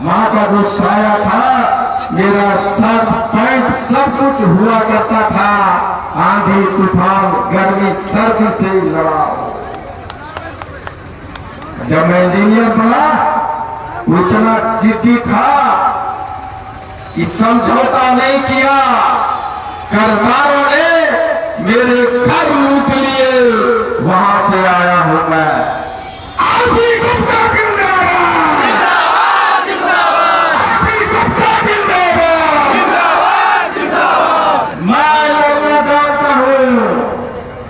माँ का जो साया था, मेरा सर पैंट सब कुछ हुआ करता था। आंधी तूफान गर्मी सर्दी से लड़ाओ। जब मैं इंजीनियर बना उतना जिद्दी था कि समझौता नहीं किया। कर्जदारों ने मेरे घर लूट लिए, वहां से आया हूं मैं। आरपी गुप्ता जिंदाबाद, जिंदाबाद, जिंदाबाद। आरपी गुप्ता जिंदाबाद, जिंदाबाद, जिंदाबाद। मैं लड़ना जानता हूं,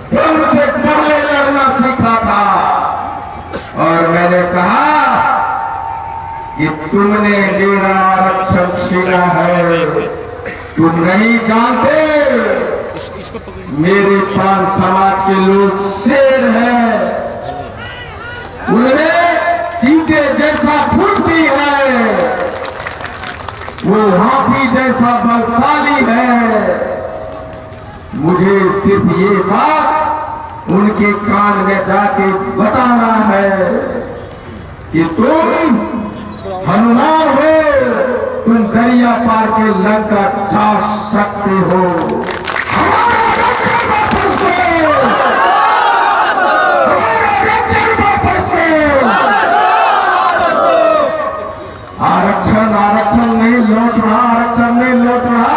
तुमसे पहले लड़ना सीखा था। और मैंने कहा कि तुमने मेरा आरक्षण छीना है। तुम नहीं जानते मेरे पान समाज के लोग शेर हैं। उन्हें चीते जैसा फुर्ती है, वो हाथी जैसा बलशाली है। मुझे सिर्फ ये बात उनके कान में जाके बताना है कि तुम हनुमान हो, तुम दरिया पार के लंका जा सकते हो। हमारा आरक्षण वापस दो, आरक्षण नहीं लौट रहा, आरक्षण नहीं लौट रहा।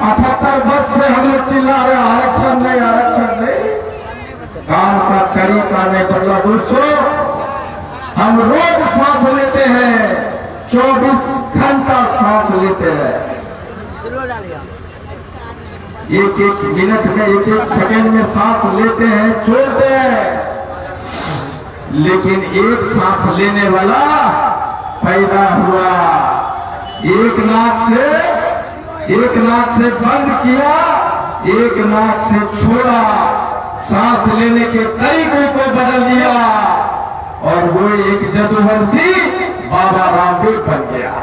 78 वर्ष से हम लोग चिल्ला रहे आरक्षण नहीं, आरक्षण नहीं। काम का तरीका नहीं बदला दोस्तों। हम रोज सांस लेते हैं, 24 घंटा सांस लेते हैं। एक एक मिनट में, एक एक सेकंड में सांस लेते हैं, छोड़ते हैं। लेकिन एक सांस लेने वाला पैदा हुआ, एक नाक से बंद किया, एक नाक से छोड़ा। सांस लेने के तरीकों को बदल दिया और वो एक जादूवंशी बाबा रामदेव बन गया।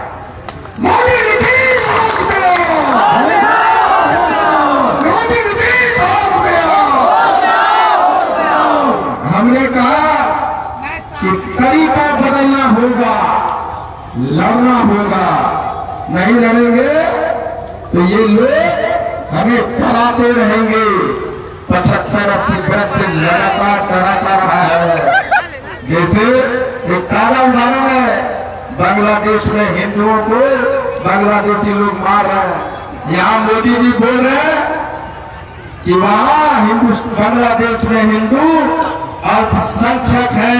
हमने कहा कि तरीका बदलना होगा, लड़ना होगा। नहीं लड़ेंगे तो ये लोग हमें डराते रहेंगे। 75-80 वर्ष से लगातार डराता रहा है। जैसे एक ताजा उदाहरण है, बांग्लादेश में हिंदुओं को बांग्लादेशी लोग मार रहे हैं। यहाँ मोदी जी बोल रहे हैं कि वहाँ बांग्लादेश में हिंदू अल्पसंख्यक है,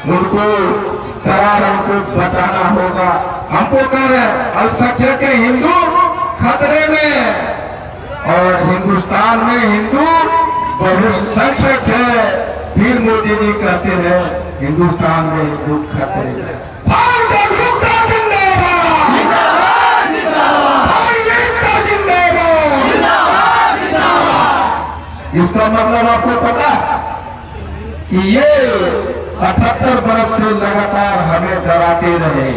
उनको उनको बचाना होगा। हमको कह रहे हैं अल्पसंख्यक के हिंदू खतरे में, और हिंदुस्तान में हिंदू बहुसंख्यक है। फिर मोदी जी कहते हैं हिंदुस्तान में हिंदू खतरे में। इसका मतलब आपको पता कि ये 78 वर्ष से लगातार हमें डराते रहे।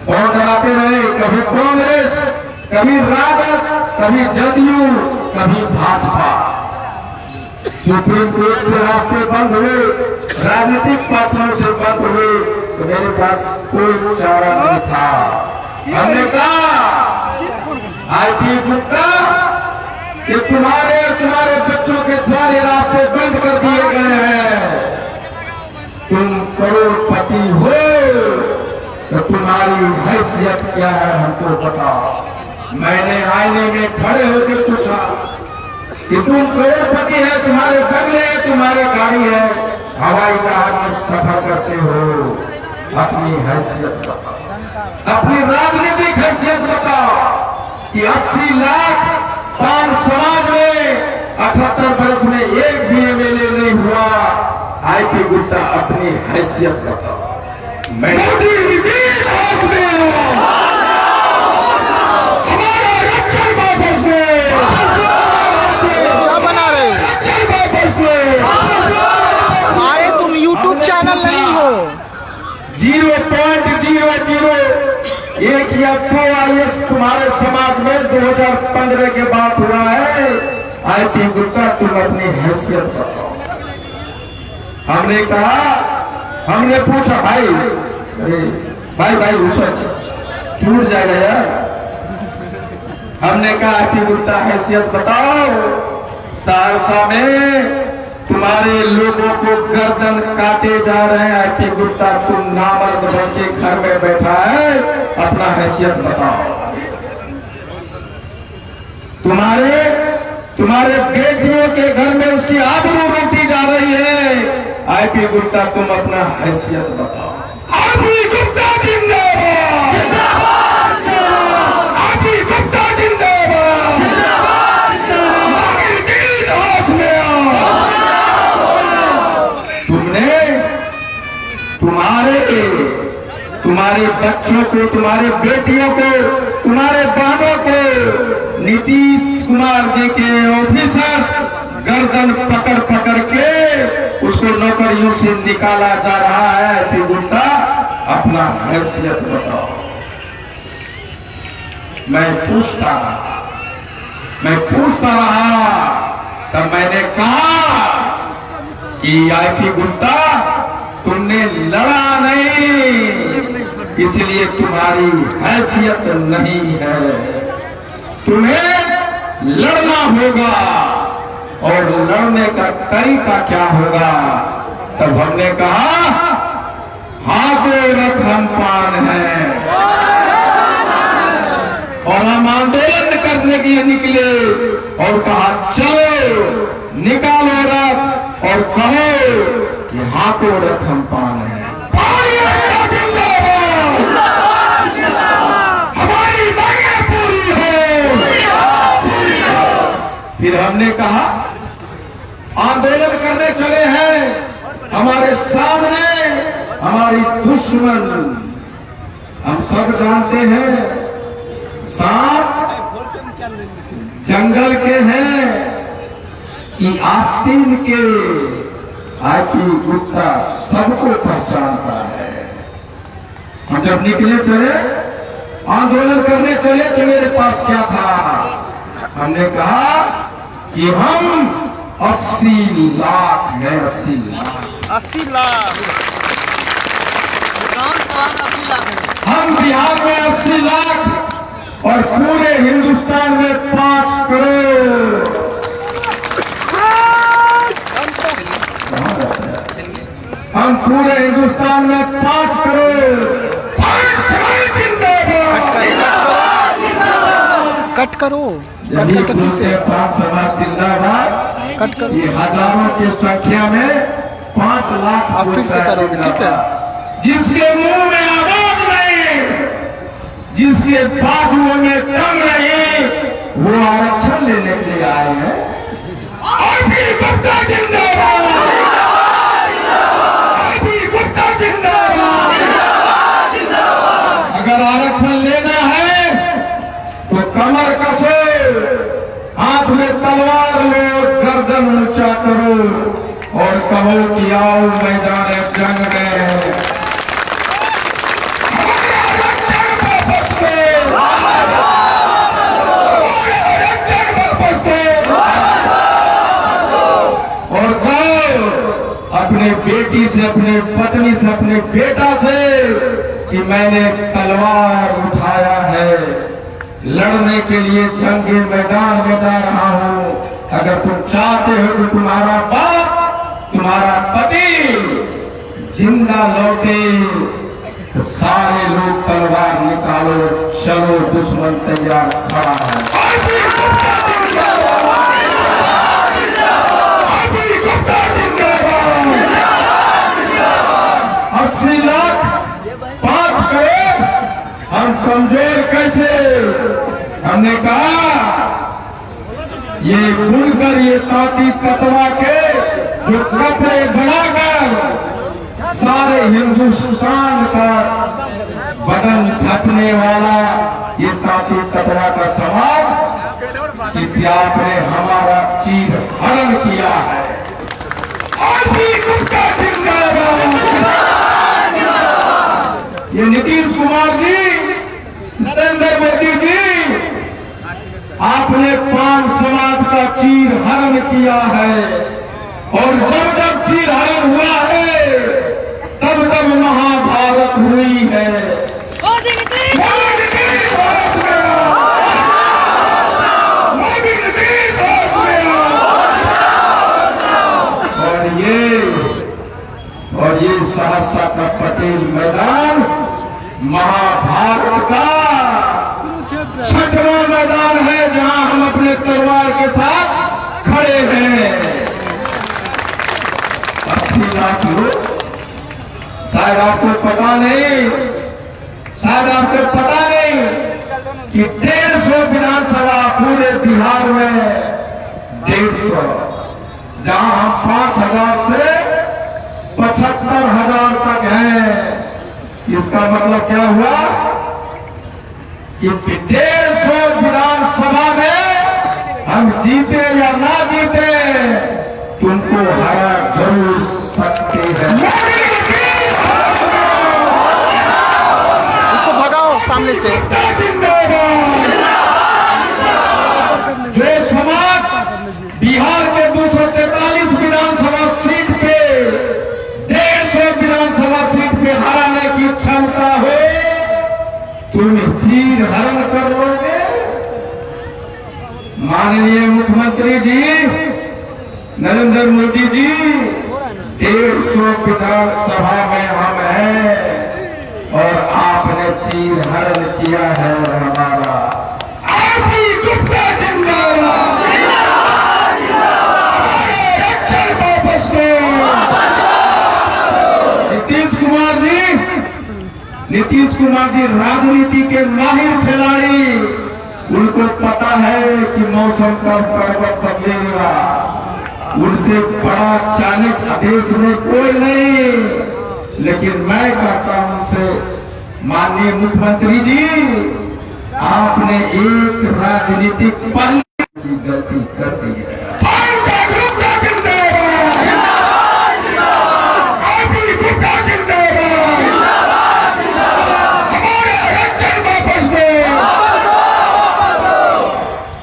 कौन डराते रहे? कभी कांग्रेस, कभी राजद, कभी जदयू, कभी भाजपा। सुप्रीम कोर्ट से रास्ते बंद हुए, राजनीतिक पार्टियों से बंद हुए, तो मेरे पास कोई चारा नहीं था। हमने कहा आरपी गुप्ता कि तुम्हारे बच्चों के सारे रास्ते बंद कर दिए गए हैं। तुम करोड़पति हो तो तुम्हारी हैसियत क्या है हमको बताओ। मैंने आईने में खड़े होकर पूछा कि तुम करोड़पति है, तुम्हारे बंगले है, तुम्हारे गाड़ी है, हवाई जहाज में सफर करते हो, अपनी हैसियत बताओ, अपनी राजनीतिक हैसियत बताओ कि 80 लाख पान समाज में 78 वर्ष में एक भी एमएलए नहीं हुआ। आरपी गुप्ता अपनी हैसियत बताओ। मैं मोदी जी बना रहे अरे तुम यूट्यूब चैनल नहीं हो। 0.001 या 2 IS तुम्हारे समाज में 2015 के बाद हुआ है। आरपी गुप्ता तुम अपनी हैसियत बताओ। हमने कहा, हमने पूछा भाई, अरे भाई भाई ऊपर छूट जाएगा यार। हमने कहा कि गुप्ता हैसियत बताओ, सहरसा में तुम्हारे लोगों को गर्दन काटे जा रहे हैं कि गुप्ता तुम नामर्द बन के घर में बैठा है, अपना हैसियत बताओ। तुम्हारे बेटियों के घर में उसकी आबरू लूटी जा रही है। आईपी गुप्ता तुम अपना हैसियत बताओ। आईपी गुप्ता जिंदाबाद, आईपी गुप्ता जिंदाबाद, तुमने तुम्हारे बच्चों को, तुम्हारे बेटियों को, तुम्हारे बहनों को नीतीश कुमार जी के ऑफिसर्स गर्दन पकड़ पकड़ के उसको नौकरियों से निकाला जा रहा है। कि गुप्ता अपना हैसियत बताओ। मैं पूछता रहा तब मैंने कहा कि आईपी गुप्ता तुमने लड़ा नहीं, इसलिए तुम्हारी हैसियत नहीं है। तुम्हें लड़ना होगा, और लड़ने का तरीका क्या होगा। तब हमने कहा हाथों रथ हम पान है, और हम आंदोलन करने के लिए निकले और कहा चलो निकालो रथ और कहो कि हाथों रथ हम पान है। हमारी मांगें पूरी हो। फिर हमने कहा आंदोलन करने चले हैं, हमारे सामने हमारी दुश्मन, हम सब जानते हैं, सांप जंगल के हैं कि आस्तीन के। आईपी गुप्ता सबको पहचानता है। हम जब निकले चले, आंदोलन करने चले, तो मेरे पास क्या था। हमने कहा कि हम 80 लाख है, 80 लाख, 80 लाख हम बिहार में 80 लाख और पूरे हिंदुस्तान में 5 करोड़। हम पूरे हिंदुस्तान में 5 करोड़। कट करो, कट करके फिर से 5 समाज जिंदाबाद, कट करो। ये हजारों की संख्या में 5 लाख आप फिर से करोगे, ठीक है। जिसके मुंह में आवाज नहीं, जिसके बाजुओं में दम नहीं, वो आरक्षण लेने के लिए आए हैं। आईपी गुप्ता जिंदाबाद, आईपी गुप्ता जिंदाबाद। अगर आरक्षण लेना है तो कमर कसो, हाथ में तलवार लो, गर्दन ऊंचा करो और कहो कि आओ मैदान जंग में। और कहो अपने बेटी से, अपने पत्नी से, अपने बेटा से कि मैंने तलवार उठाया है, लड़ने के लिए जंग मैदान में जा रहा हूं। अगर तुम चाहते हो कि तुम्हारा बाप, तुम्हारा पति जिंदा लौटे, तो सारे लोग तलवार निकालो, चलो दुश्मन तैयार खड़ा है। 80 लाख 5 करोड़, हम कमजोर कैसे। हमने कहा ये बुनकर, ये तांती ततवा के जो कपड़े बनाकर सारे हिंदुस्तान का बदन ढकने वाला ये तांती ततवा का समाज, किसी आपने हमारा चीर हरण किया है। आईपी गुप्ता जिंदाबाद। ये नीतीश कुमार जी, नरेंद्र मोदी जी, आपने 5 समाज का चीर हरण किया है, और जब जब चीर हरण हुआ है तब तब महाभारत हुई है। और ये सहरसा का पटेल मैदान महाभारत का छठवां मैदान है जहां हम अपने तलवार के साथ खड़े हैं। 80 लाख लोग, शायद आपको पता नहीं, शायद आपको पता नहीं कि 150 विधानसभा पूरे बिहार में 150, जहां हम 5000 से 75,000 तक हैं। इसका मतलब क्या हुआ कि 150 विधानसभा में हम जीते या ना जीते, तुमको हरा जरूर सकते हैं। इसको भगाओ सामने से। जो समाज बिहार के 243 विधानसभा सीट पे 150 विधानसभा सीट पे हराने की क्षमता हो, तुम चीर हरण कर लोगे। माननीय मुख्यमंत्री जी नरेंद्र मोदी जी, 150 विधानसभा में हम हैं और आपने चीर हरण किया है हमारा। आपकी गुप्ता जिंदाबाद, रक्षण वापस दो। नीतीश कुमार जी राजनीति के माहिर खिलाड़ी, उनको पता है कि मौसम का पर्वत बदलेगा। उनसे बड़ा चाणक्य देश में कोई नहीं। लेकिन मैं कहता हूं उनसे, माननीय मुख्यमंत्री जी, आपने एक राजनीतिक पहले की गलती कर दी है।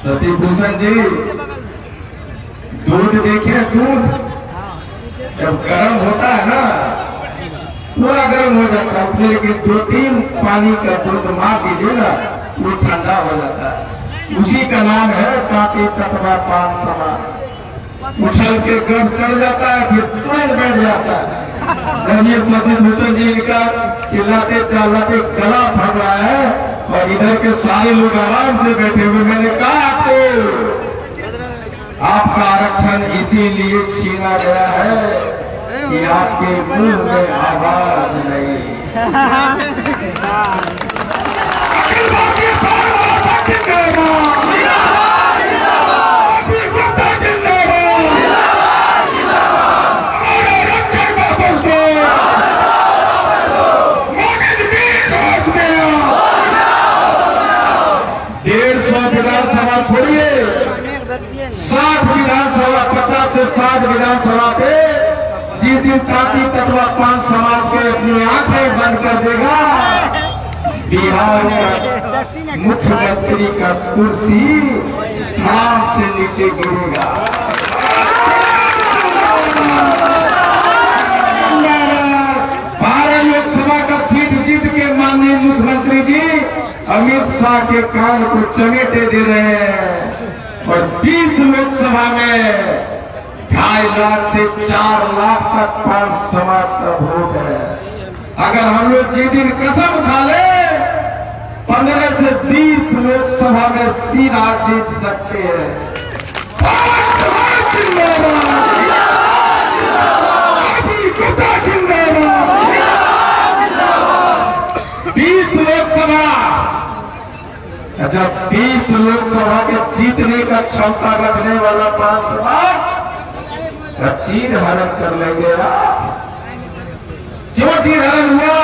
शशि भूषण जी, दूध देखिए, दूध जब गर्म होता है ना, पूरा गर्म हो जाता है, उसमें लेकिन 2-3 पानी का दूध मार दीजिए ना, वो ठंडा हो जाता है। उसी का नाम है कांटी तटवा पान समाज। उछल के गर्म चढ़ जाता है, फिर तुरंत बैठ जाता है। जब ये शशि भूषण जी का चिल्लाते चिल्लाते गला फट रहा है और इधर के सारे लोग आराम से बैठे हुए, मैंने कहा आपको, आपका आरक्षण इसीलिए छीना गया है कि आपके मुंह में आवाज नहीं। विधानसभा छोड़िए, 60 विधानसभा, 50 से 60 विधानसभा पे जिस दिन कांटी तटवा पान समाज के अपनी आंखें बंद कर देगा, बिहार का मुख्यमंत्री का कुर्सी नाम से नीचे गिरेगा। 12 लोकसभा का सीट जीत के माननीय मुख्यमंत्री जी अमित शाह के कान को चमेटे दे रहे हैं और 20 लोकसभा में 2.5 लाख से 4 लाख तक पान समाज का वोट है। अगर हम लोग जिस दिन कसम खा ले, 15 से 20 लोकसभा में सीधा जीत सकते हैं। 20 लोकसभा, जब 20 लोकसभा के जीतने का क्षमता रखने वाला 5 समाज चीर हरण कर लेंगे। क्यों चीर हरण हुआ?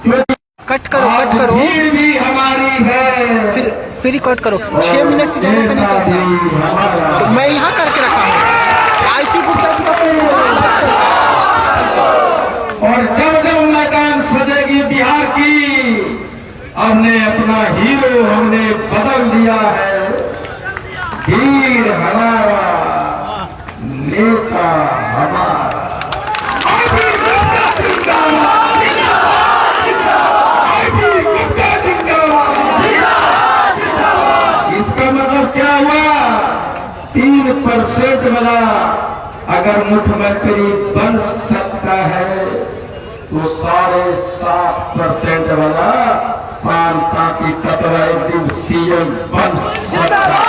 क्योंकि कट करो, कट करो, भीड़ भी हमारी है। फिर कट करो। 6 मिनट से ज्यादा पे नहीं करना, तो मैं यहाँ करके रखा हूँ। आईपी गुप्ता जी का और जब जब मैदान सजेगी बिहार की, हमने अपना हीरो हमने बदल दिया है। भीड़ हमारा, नेता हमारा। 3% वाला अगर मुख्यमंत्री बन सकता है तो 7.5% वाला प्रांता की तत्व एक दिन सीएम बन सकता है।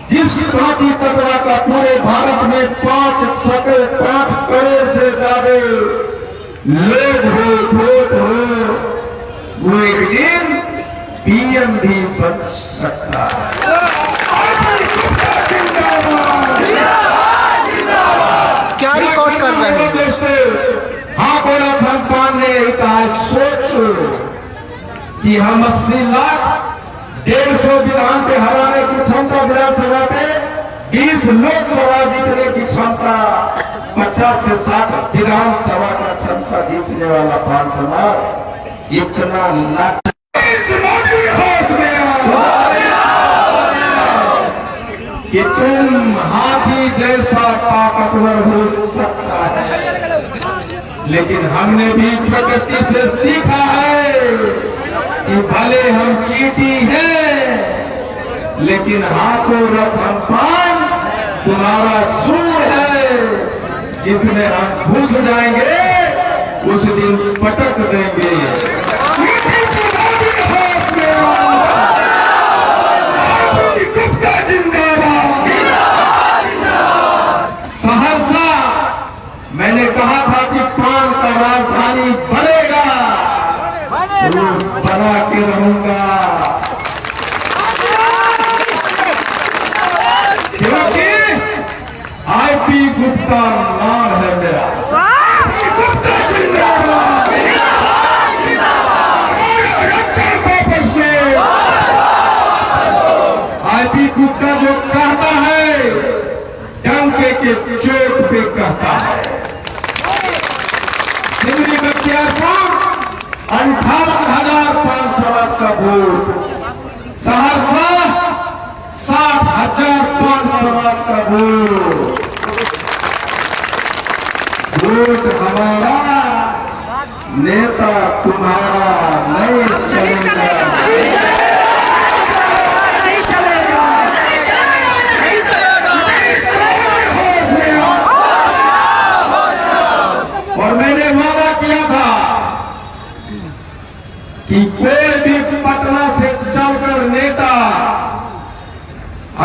जिस भांति तत्वा का पूरे भारत में 5 करोड़ से ज्यादा लोग हो, वोट हो, वो एक दिन पीएम भी बन सकता है। क्या रिकॉर्ड कर रहे हैं दोस्तों? हाँ, बोला खान ने कहा सोचो कि हम 80 लाख 150 विधान पे हराने की क्षमता विधानसभा पे 20 लोकसभा जीतने की क्षमता 50 से 60 विधानसभा का क्षमता जीतने वाला पान समाज इतना लाख कि तुम हाथी जैसा ताकतवर हो सकता है, लेकिन हमने भी प्रकृति से सीखा है कि भले हम चींटी हैं, लेकिन हाथों रतन पान तुम्हारा सूर है, जिसमें हम घुस जाएंगे उस दिन पटक देंगे। सहरसा मैंने कहा था कि पान का राजधानी बनेगा, बना के रहूंगा, क्योंकि आईपी गुप्ता नाम है मेरा। गुप्ता जिंदाबाद, रक्षण वापस दे। आईपी गुप्ता जो कहता है डंके के चोट पे कहता है। सिमरी बख्तियारपुर 58,500 का वोट, सहरसा 60,500 का वोट। वोट हमारा, नेता तुम्हारा नहीं चलेगा। और मैंने वादा किया था कि कोई भी पटना से चलकर नेता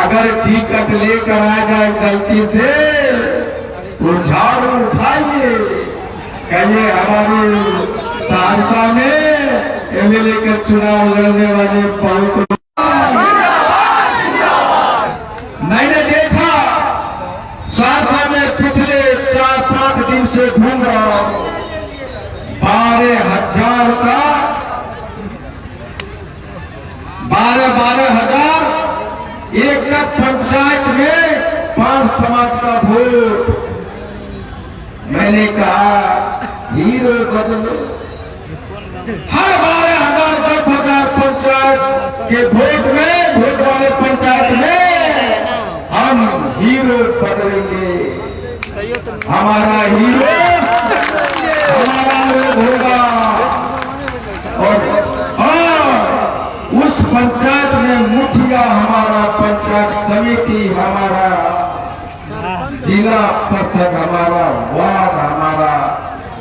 अगर टिकट लेकर आ जाए गलती से तो झाड़ू उठाइए, कहिए हमारे सहरसा में एमएलए का चुनाव लड़ने वाले बहुत। मैंने देखा सहरसा में पिछले 4-5 दिन से घूम रहा हूं, 12,000 का 12,000 एक का पंचायत में 5 समाज का वोट। मैंने कहा हीरो बदलो, हर 12,000 10,000 पंचायत के वोट में, वोट वाले पंचायत में हम हीरो बदलेंगे। हमारा हीरो हमारा लोग होगा। और उस पंचायत में मुखिया हमारा, पंचायत समिति हमारा, जिला परिषद हमारा, वार्ड हमारा,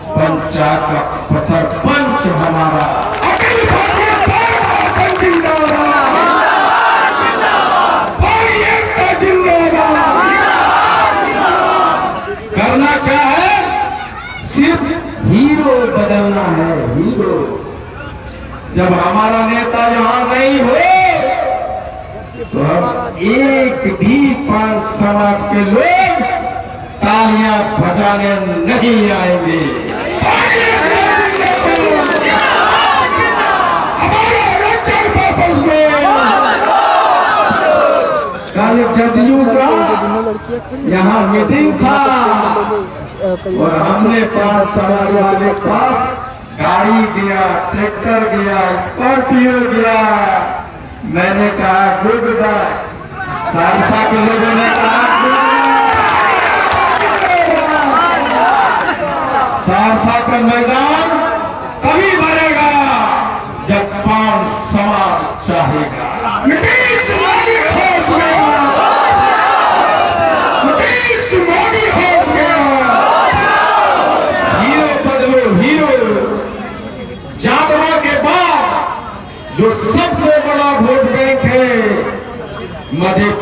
पंचायत का सरपंच हमारा। करना क्या है? सिर्फ हीरो बदलना है, हीरो। जब हमारा नेता यहां नहीं हो तो हम एक भी 5 समाज के लोग तालियां बजाने नहीं आएंगे। हमारा रक्षण वापस दो। कल जदयू का यहाँ मीटिंग था और हमने 5 समाज वाले पास गाड़ी गया, ट्रैक्टर गया, स्कॉर्पियो गया। मैंने कहा गुड बाय। सहरसा के लोगों ने कहा सहरसा का मैदान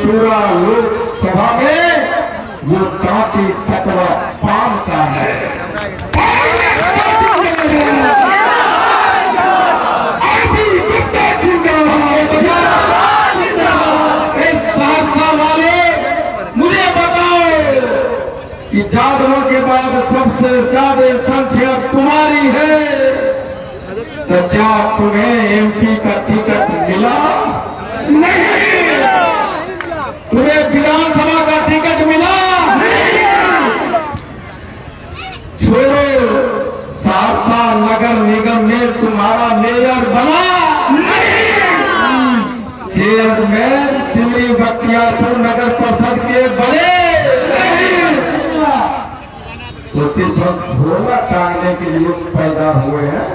पूरा लोकसभा में वो ताकि तकवा पान का है। सहरसा वाले मुझे बताओ कि जादवों के बाद सबसे ज्यादा संख्या तुम्हारी है, तो क्या तुम्हें एमपी का टिकट मिला? नहीं। तुम्हें विधानसभा का टिकट मिला? नहीं। छोड़ो, सहरसा नगर निगम में तुम्हारा मेयर बना? नहीं। चेयरमैन सिमरी बख्तियारपुर नगर परिषद के बने? नहीं। तो सिर्फ हम झोला टांगने के लिए पैदा हुए हैं।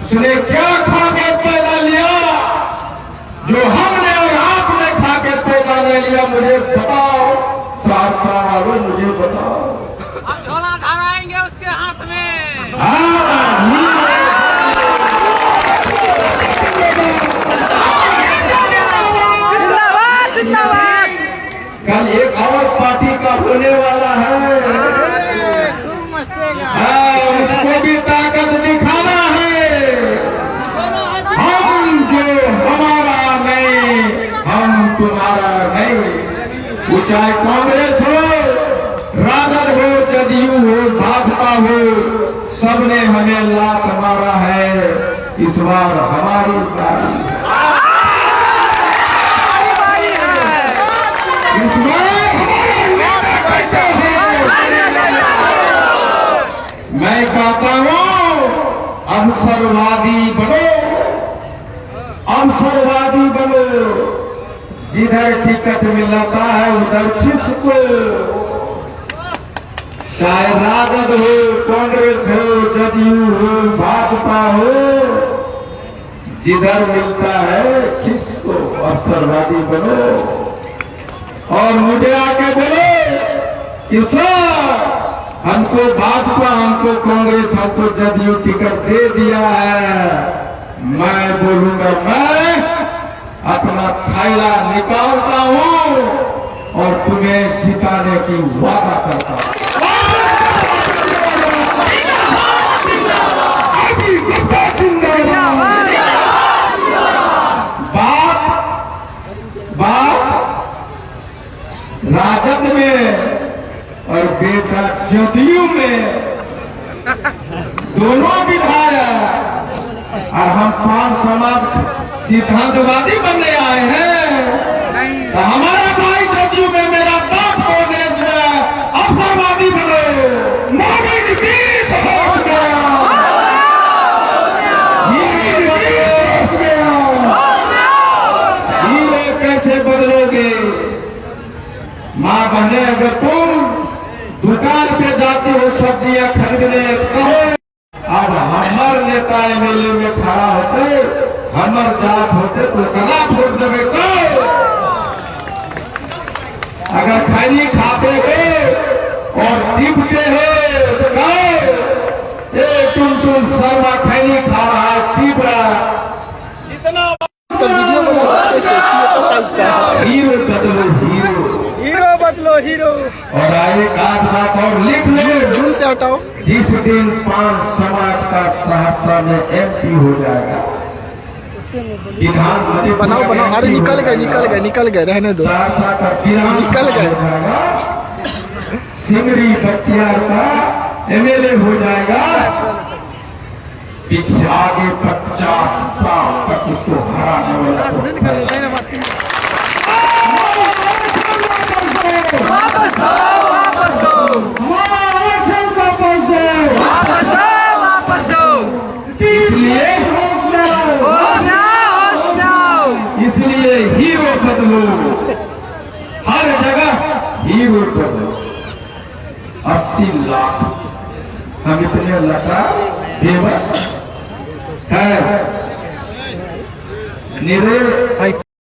उसने क्या खा के पैदा लिया जो हमने और आपने खा के पैदा नहीं लिया? मुझे बताओ, सहरसा वालों मुझे बताओ। हम झोला धराएंगे उसके हाथ में। जिंदाबाद जिंदाबाद। कल एक और पार्टी का होने वाला है, उसको भी ताकत दिखाना है। हम जो हमारा नहीं, हम तुम्हारा नहीं। वो चाहे कांग्रेस हो, राजद हो, जदयू हो, भाजपा हो, सबने हमें लात मारा है। इस बार हमारी बारी, इस बार हमारा बच्चा है। मैं कहता हूं, अवसरवादी बनो, अवसरवादी बनो। जिधर टिकट मिलता है उधर खिसको। चाहे राजद हो, कांग्रेस हो, जदयू हो, भाजपा हो, जिधर मिलता है खिसको, अवसरवादी बनो। और मुझे आके बोले कि सर हमको भाजपा, हमको कांग्रेस, हमको जदयू टिकट दे दिया है। मैं बोलूंगा, मैं अपना थैला निकालता हूं और तुम्हें जिताने की वादा करता हूं। राजद में और बेटा जदयू में दोनों विधायक, और हम 5 समाज सिद्धांतवादी बनने आए हैं। तो हमारा भाई जदयू में, मेरा बाप कांग्रेस में, अवसरवादी बनो। मोदी नीतीश होश में आओ, हीरो कैसे बदलोगे? माँ बहने, अगर तुम दुकान पे जाती हो सब्जियां खरीदने, कहो अब हमार नेता एमएलए में खड़ा होते, हमार जात होते तो कना वोट देवे को? अगर खैनी खाते हो और टिपते हो तो कहो ये टुन शर्मा खैनी खा रहा है, टिप रहा है। इतना वीडियो हीरो बदलो, हीरो बदलो, हीरो। और एक आध बात और लिख लो, जून से हटाओ। जिस दिन 5 समाज का सहरसा में एमपी हो जाएगा, विधान बनाओ बनाओ। अरे निकल गए निकल गए निकल गए, रहने दो। सहरसा का विधान निकल गए। हो जाएगा, सिमरी बख्तियार का एमएलए हो जाएगा। पीछे आगे 50 साल तक उसको हराने वाला वापस दो, वापस दो, वापस दो। इसलिए इसलिए हीरो बदलो, हर जगह हीरो बदलो। 80 लाख हम इतने लाचार बेबस है, निरे